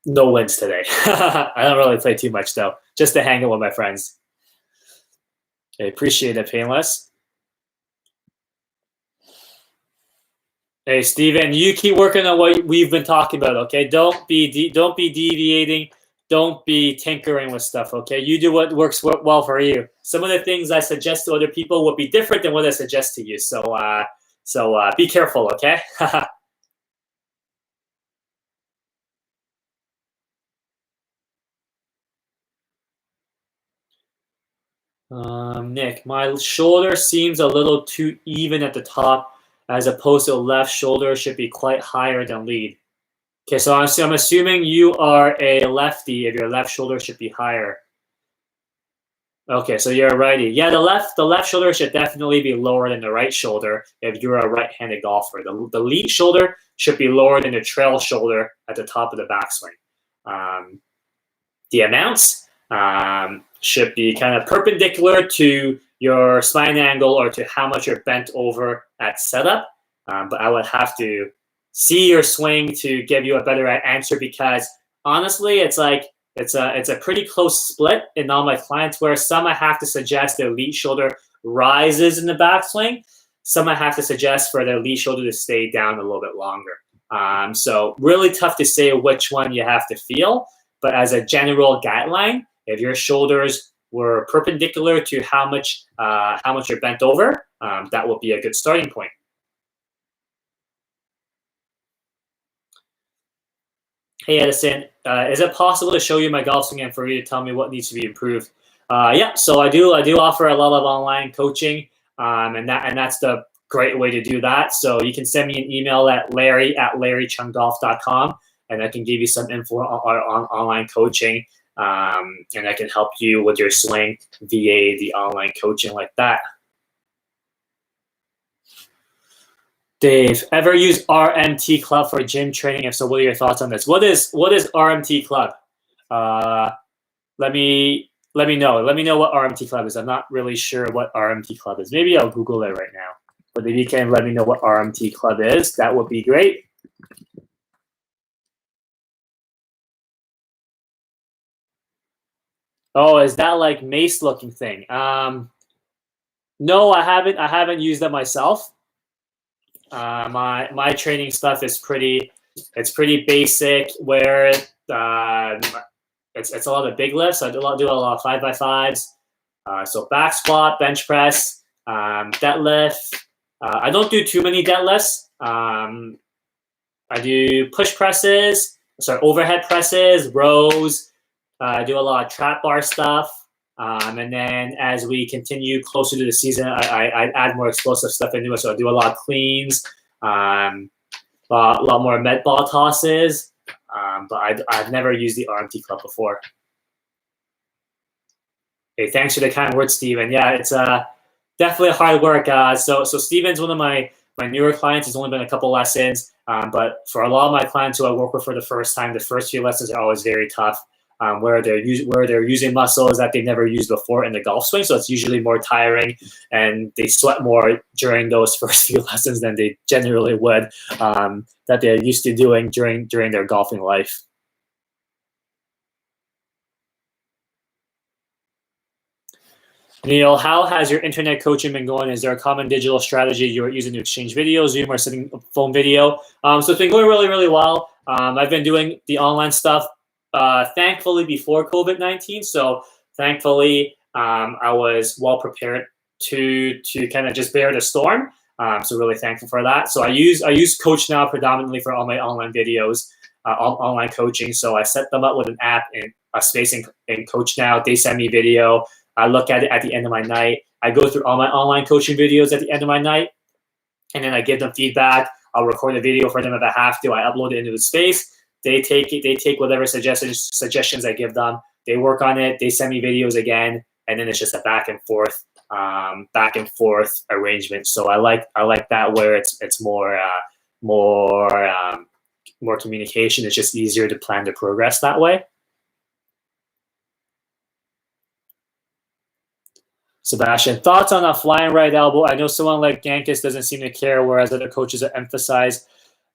no wins today. I don't really play too much though, just to hang out with my friends. I appreciate it, Painless. Hey, Steven, you keep working on what we've been talking about, okay? Don't be deviating. Don't be tinkering with stuff, okay? You do what works well for you. Some of the things I suggest to other people would be different than what I suggest to you. So be careful, okay? Nick, my shoulder seems a little too even at the top, as opposed to the left shoulder should be quite higher than lead. Okay, so I'm assuming you are a lefty if your left shoulder should be higher. Okay, so you're a righty. Yeah, the left shoulder should definitely be lower than the right shoulder if you're a right-handed golfer. The lead shoulder should be lower than the trail shoulder at the top of the backswing. The amounts should be kind of perpendicular to your spine angle or to how much you're bent over at setup. But I would have to see your swing to give you a better answer, because honestly, it's a pretty close split in all my clients, where some I have to suggest their lead shoulder rises in the backswing. Some I have to suggest for their lead shoulder to stay down a little bit longer. So really tough to say which one you have to feel. But as a general guideline, if your shoulders were perpendicular to how much you're bent over, that would be a good starting point. Hey Edison, is it possible to show you my golf swing and for you to tell me what needs to be improved? Yeah, so I do offer a lot of online coaching, and that's the great way to do that. So you can send me an email at larry@larrycheunggolf.com, and I can give you some info on online coaching, and I can help you with your swing via the online coaching like that. Dave, ever use RMT Club for gym training? If so, what are your thoughts on this? What is RMT Club? Let me know. Let me know what RMT Club is. I'm not really sure what RMT Club is. Maybe I'll Google it right now. But if you can let me know what RMT Club is, that would be great. Oh, is that like mace looking thing? No, I haven't used that myself. My training stuff is pretty basic, where it's a lot of big lifts. I do a lot of 5x5s. So back squat, bench press, deadlift. I don't do too many deadlifts. I do push presses, overhead presses, rows. I do a lot of trap bar stuff. And then as we continue closer to the season, I add more explosive stuff into it. So I do a lot of cleans, a lot more med ball tosses. But I've never used the RMT Club before. Hey, thanks for the kind words, Steven. Yeah, it's definitely a hard work. So Steven's one of my newer clients. It's only been a couple lessons. But for a lot of my clients who I work with for the first time, the first few lessons are always very tough. Where they're using muscles that they've never used before in the golf swing, so it's usually more tiring, and they sweat more during those first few lessons than they generally would that they're used to doing during their golfing life. Neil, how has your internet coaching been going? Is there a common digital strategy you're using to exchange video, Zoom, or sending phone video? So it's been going really, really well. I've been doing the online stuff thankfully before COVID-19. So thankfully, I was well prepared to kind of just bear the storm. So really thankful for that. So I use Coach Now predominantly for all my online videos, online coaching. So I set them up with an app and a space in Coach Now. They send me video. I look at it at the end of my night. I go through all my online coaching videos at the end of my night, and then I give them feedback. I'll record a video for them if I have to. I upload it into the space. They take it. They take whatever suggestions I give them. They work on it. They send me videos again, and then it's just a back and forth arrangement. So I like that where it's more communication. It's just easier to plan the progress that way. Sebastian, thoughts on a flying right elbow? I know someone like Gankis doesn't seem to care, whereas other coaches emphasize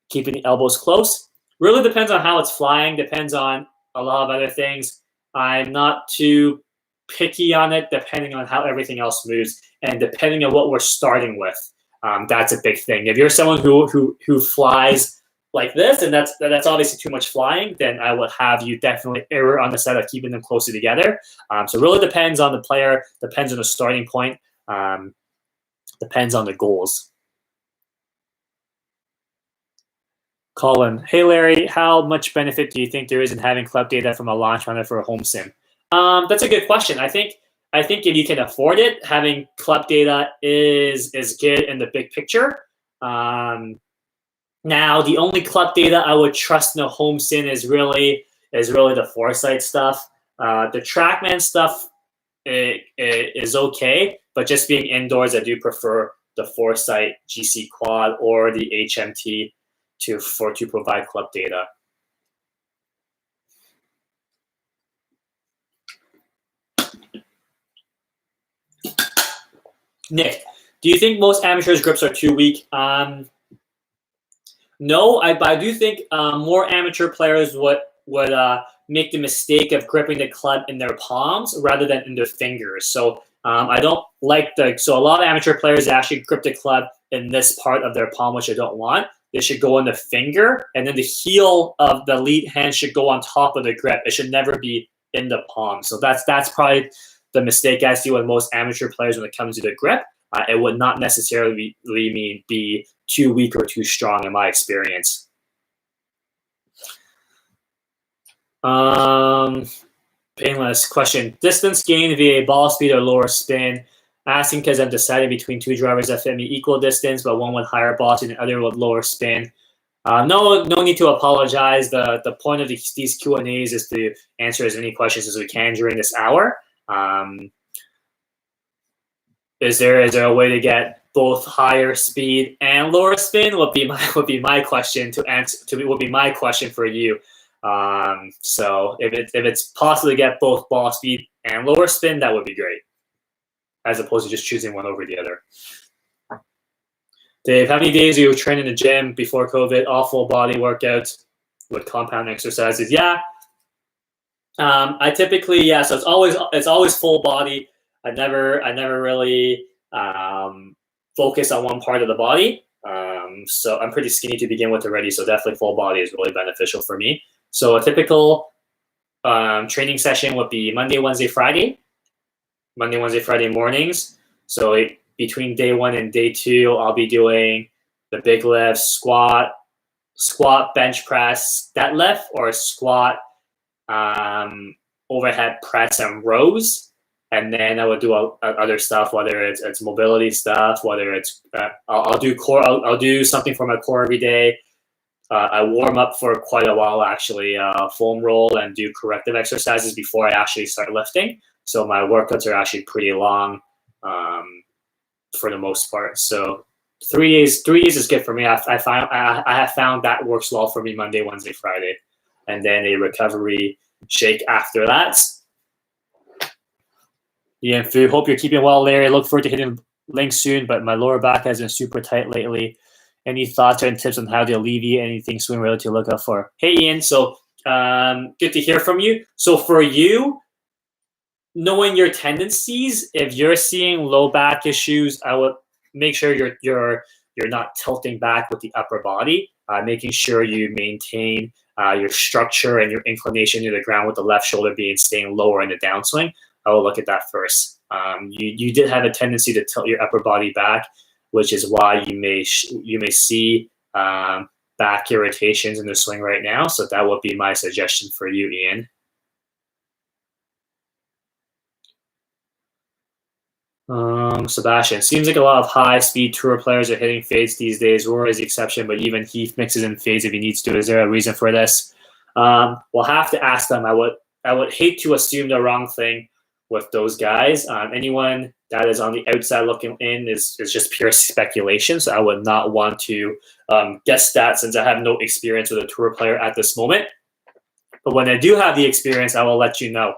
keeping the elbows close. Really depends on how it's flying, depends on a lot of other things. I'm not too picky on it, depending on how everything else moves and depending on what we're starting with. That's a big thing. If you're someone who flies like this, and that's obviously too much flying, then I would have you definitely err on the side of keeping them closer together. So it really depends on the player, depends on the starting point, depends on the goals. Colin, hey Larry, how much benefit do you think there is in having club data from a launch runner for a home sim? That's a good question. I think if you can afford it, having club data is good in the big picture. Now, the only club data I would trust in a home sim is really the foresight stuff. The TrackMan stuff is okay, but just being indoors, I do prefer the foresight GC Quad or the HMT to provide club data. Nick, do you think most amateurs' grips are too weak? No, I do think more amateur players would make the mistake of gripping the club in their palms rather than in their fingers. So I don't like so a lot of amateur players actually grip the club in this part of their palm, which I don't want. They should go on the finger, and then the heel of the lead hand should go on top of the grip. It should never be in the palm. So that's probably the mistake I see with most amateur players when it comes to the grip. It would not necessarily mean be too weak or too strong in my experience. Painless question. Distance gain via ball speed or lower spin? Asking because I'm deciding between two drivers that fit me equal distance, but one with higher ball speed and the other with lower spin. No need to apologize. The point of these Q&As is to answer as many questions as we can during this hour. Is there a way to get both higher speed and lower spin? Would be my question to answer. Would be my question for you. So if it's possible to get both ball speed and lower spin, that would be great, as opposed to just choosing one over the other. Dave, how many days do you train in the gym before COVID? All full body workouts with compound exercises? Yeah. I typically so it's always full body. I never really focus on one part of the body. So I'm pretty skinny to begin with already. So definitely full body is really beneficial for me. So a typical training session would be Monday, Wednesday, Friday mornings. So between day 1 and day 2, I'll be doing the big lifts, squat, bench press, deadlift, or squat, overhead press and rows. And then I would do other stuff, whether it's mobility stuff, whether it's I'll do core. I'll do something for my core every day. I warm up for quite a while, actually, foam roll and do corrective exercises before I actually start lifting. So my workouts are actually pretty long for the most part. So 3 days is good for me. I have found that works well for me Monday, Wednesday, Friday, and then a recovery shake after that. Yeah, Fu, hope you're keeping well, Larry. Look forward to hitting links soon, but my lower back has been super tight lately. Any thoughts or tips on how to alleviate anything swing related to look out for? Hey, Ian. So good to hear from you. So for you, knowing your tendencies, if you're seeing low back issues, I would make sure you're not tilting back with the upper body, making sure you maintain your structure and your inclination to the ground with the left shoulder staying lower in the downswing. I will look at that first. You did have a tendency to tilt your upper body back, which is why you may see back irritations in the swing right now. So that would be my suggestion for you, Ian. Sebastian, seems like a lot of high-speed tour players are hitting fades these days. Rory is the exception, but even Heath mixes in fades if he needs to. Is there a reason for this? We'll have to ask them. I would hate to assume the wrong thing with those guys. Anyone that is on the outside looking in is just pure speculation. So I would not want to guess that since I have no experience with a tour player at this moment. But when I do have the experience, I will let you know.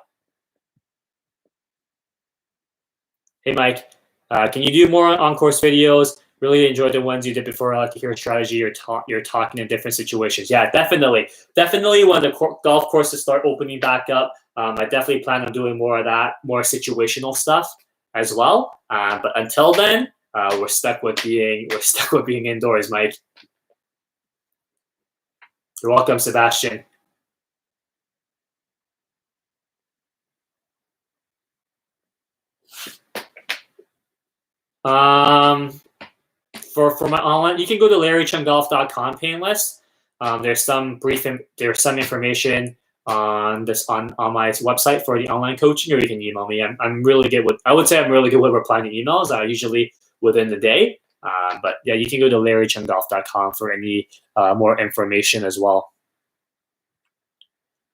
Hey, Mike, can you do more on-course videos? Really enjoyed the ones you did before. I like to hear a strategy you're talking in different situations. Yeah, definitely. Definitely when the golf courses start opening back up, I definitely plan on doing more of that, more situational stuff as well. But until then, we're stuck with being indoors, Mike. You're welcome, Sebastian. For my online, you can go to LarryCheungGolf.com paying list. There's some information on my website for the online coaching, or you can email me. I'm really good with replying to emails. Usually within the day. But yeah, you can go to LarryCheungGolf.com for any more information as well.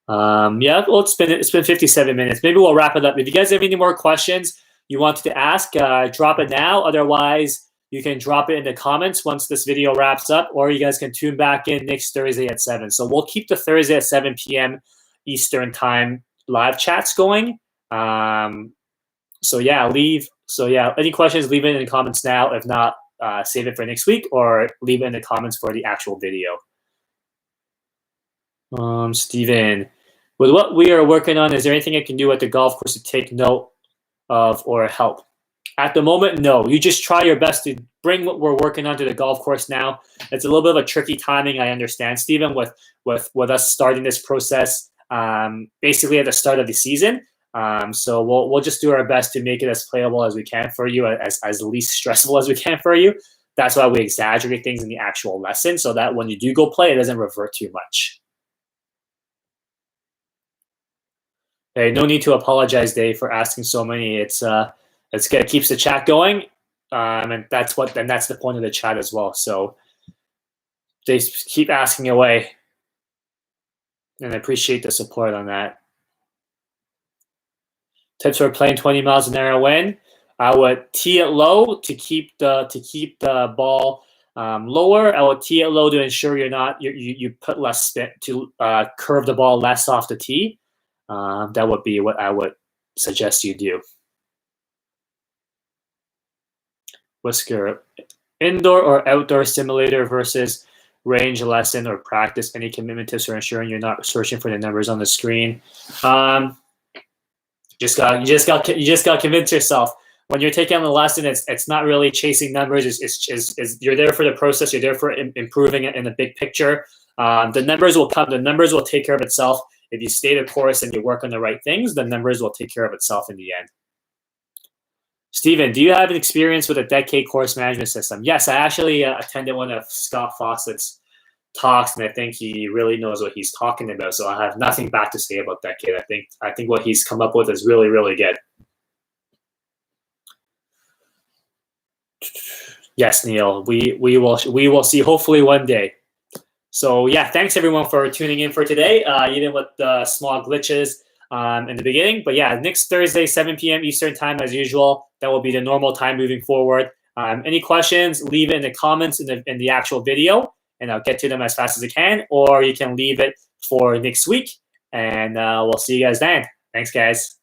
Yeah, well, it's been 57 minutes. Maybe we'll wrap it up. If you guys have any more questions you wanted to ask, drop it now. Otherwise, you can drop it in the comments once this video wraps up, or you guys can tune back in next Thursday at 7. So we'll keep the Thursday at 7 p.m. Eastern time live chats going. So yeah, any questions, leave it in the comments now. If not, save it for next week or leave it in the comments for the actual video. Steven, with what we are working on, is there anything I can do at the golf course to take note of or help? At the moment, no. You just try your best to bring what we're working on to the golf course now. It's a little bit of a tricky timing, I understand, Steven, with us starting this process basically at the start of the season. So we'll just do our best to make it as playable as we can for you, as least stressful as we can for you. That's why we exaggerate things in the actual lesson so that when you do go play, it doesn't revert too much. Hey, no need to apologize, Dave, for asking so many. It's good. It keeps the chat going, and that's the point of the chat as well. So they keep asking away, and I appreciate the support on that. Tips for playing 20 miles an hour when I would tee it low to keep the ball lower. I would tee it low to ensure you put less spin to curve the ball less off the tee. That would be what I would suggest you do. Whisker, indoor or outdoor simulator versus range lesson or practice. Any commitment tips for ensuring you're not searching for the numbers on the screen? You just got to convince yourself when you're taking on the lesson. It's not really chasing numbers. It's you're there for the process. You're there for improving it in the big picture. The numbers will come. The numbers will take care of itself. If you stay the course and you work on the right things, the numbers will take care of itself in the end. Steven, do you have an experience with a Decade course management system? Yes, I actually attended one of Scott Fawcett's talks, and I think he really knows what he's talking about. So I have nothing bad to say about Decade. I think what he's come up with is really, really good. Yes, Neil, we will see hopefully one day. So yeah, thanks everyone for tuning in for today, even with the small glitches in the beginning. But yeah, next Thursday, 7 p.m. Eastern time as usual. That will be the normal time moving forward. Any questions, leave it in the comments in the actual video, and I'll get to them as fast as I can. Or you can leave it for next week, and we'll see you guys then. Thanks, guys.